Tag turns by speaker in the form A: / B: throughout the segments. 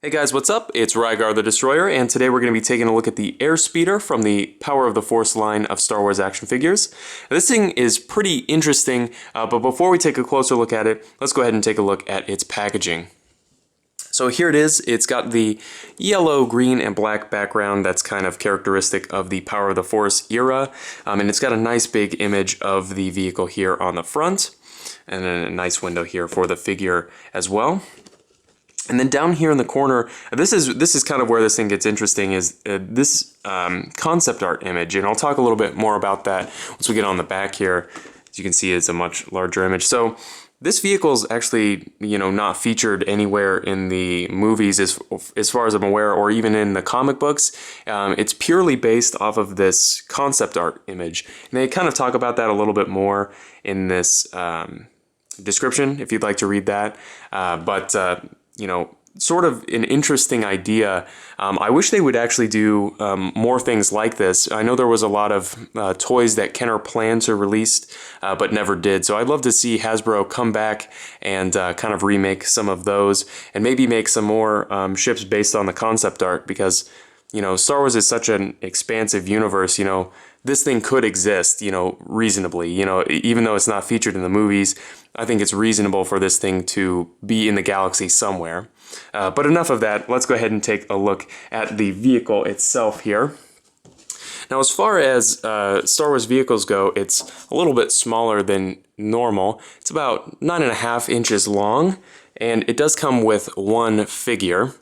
A: Hey guys, what's up? It's Rygar the Destroyer, and today we're going to be taking a look at the Airspeeder from the Power of the Force line of Star Wars action figures. This thing is pretty interesting, but before we take a closer look at it, let's go ahead and take a look at its packaging. So here it is. It's got the yellow, green, and black background that's kind of characteristic of the Power of the Force era, and it's got a nice big image of the vehicle here on the front, and then a nice window here for the figure as well. And then down here in the corner, this is kind of where this thing gets interesting, is this concept art image, and I'll talk a little bit more about that once we get on the back here. As you can see, it's a much larger image. So this vehicle is actually, not featured anywhere in the movies as far as I'm aware, or even in the comic books. It's purely based off of this concept art image. And they kind of talk about that a little bit more in this description, if you'd like to read that. Sort of an interesting idea. I wish they would actually do more things like this. I know there was a lot of toys that Kenner planned to release, but never did. So I'd love to see Hasbro come back and kind of remake some of those, and maybe make some more ships based on the concept art, because, Star Wars is such an expansive universe. This thing could exist, reasonably. Even though it's not featured in the movies, I think it's reasonable for this thing to be in the galaxy somewhere. But enough of that. Let's go ahead and take a look at the vehicle itself here. Now, as far as Star Wars vehicles go, it's a little bit smaller than normal. It's about 9.5 inches long, and it does come with one figure.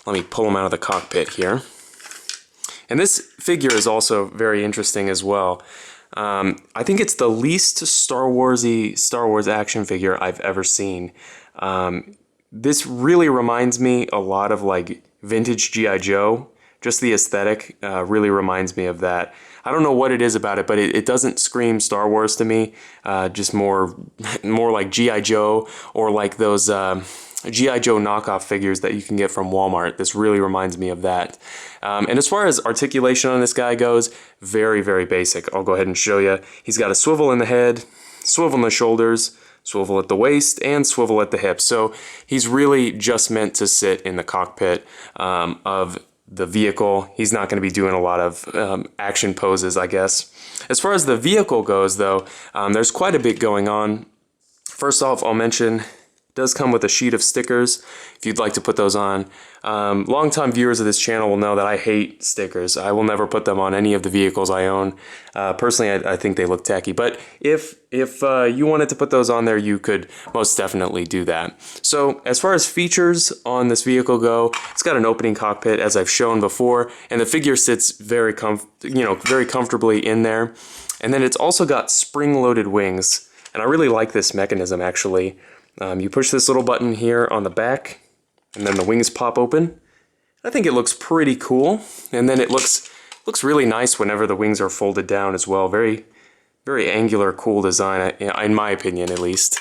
A: Let me pull him out of the cockpit here. And this figure is also very interesting as well. I think it's the least Star Wars-y Star Wars action figure I've ever seen. This really reminds me a lot of like vintage G.I. Joe. Just the aesthetic really reminds me of that. I don't know what it is about it, but it doesn't scream Star Wars to me. Just more like G.I. Joe, or like those G.I. Joe knockoff figures that you can get from Walmart. This really reminds me of that. And as far as articulation on this guy goes, very, very basic. I'll go ahead and show you. He's got a swivel in the head, swivel in the shoulders, swivel at the waist, and swivel at the hips. So he's really just meant to sit in the cockpit of the vehicle. He's not going to be doing a lot of action poses, I guess. As far as the vehicle goes, though, there's quite a bit going on. First off, I'll mention it does come with a sheet of stickers if you'd like to put those on. Longtime viewers of this channel will know that I hate stickers. I will never put them on any of the vehicles I own. Personally, I think they look tacky, but if you wanted to put those on there, you could most definitely do that. So as far as features on this vehicle go, it's got an opening cockpit, as I've shown before, and the figure sits very comfortably in there. And then it's also got spring-loaded wings, and I really like this mechanism, actually. You push this little button here on the back, and then the wings pop open. I think it looks pretty cool, and then it looks really nice whenever the wings are folded down as well. Very, very angular, cool design, in my opinion, at least.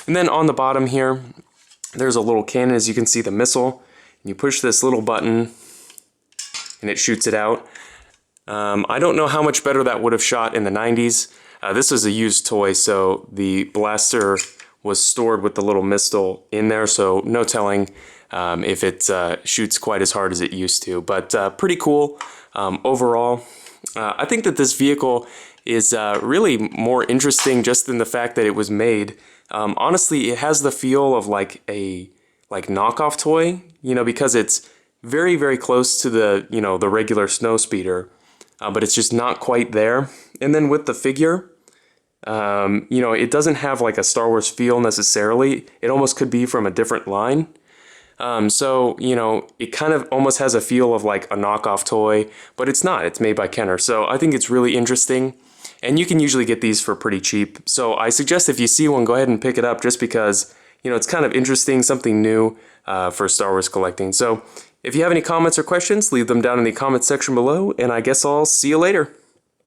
A: And then on the bottom here, there's a little cannon. As you can see, the missile. And you push this little button, and it shoots it out. I don't know how much better that would have shot in the 90s. This is a used toy, so the blaster was stored with the little missile in there, so no telling if it shoots quite as hard as it used to. But pretty cool overall. I think that this vehicle is really more interesting just in the fact that it was made. Honestly, it has the feel of like a knockoff toy, because it's very, very close to the the regular Snowspeeder, but it's just not quite there. And then with the figure, it doesn't have like a Star Wars feel necessarily. It almost could be from a different line. It kind of almost has a feel of like a knockoff toy, but it's not. It's made by Kenner. So I think it's really interesting, and you can usually get these for pretty cheap. So I suggest if you see one, go ahead and pick it up, just because, it's kind of interesting, something new for Star Wars collecting. So if you have any comments or questions, leave them down in the comments section below, and I guess I'll see you later.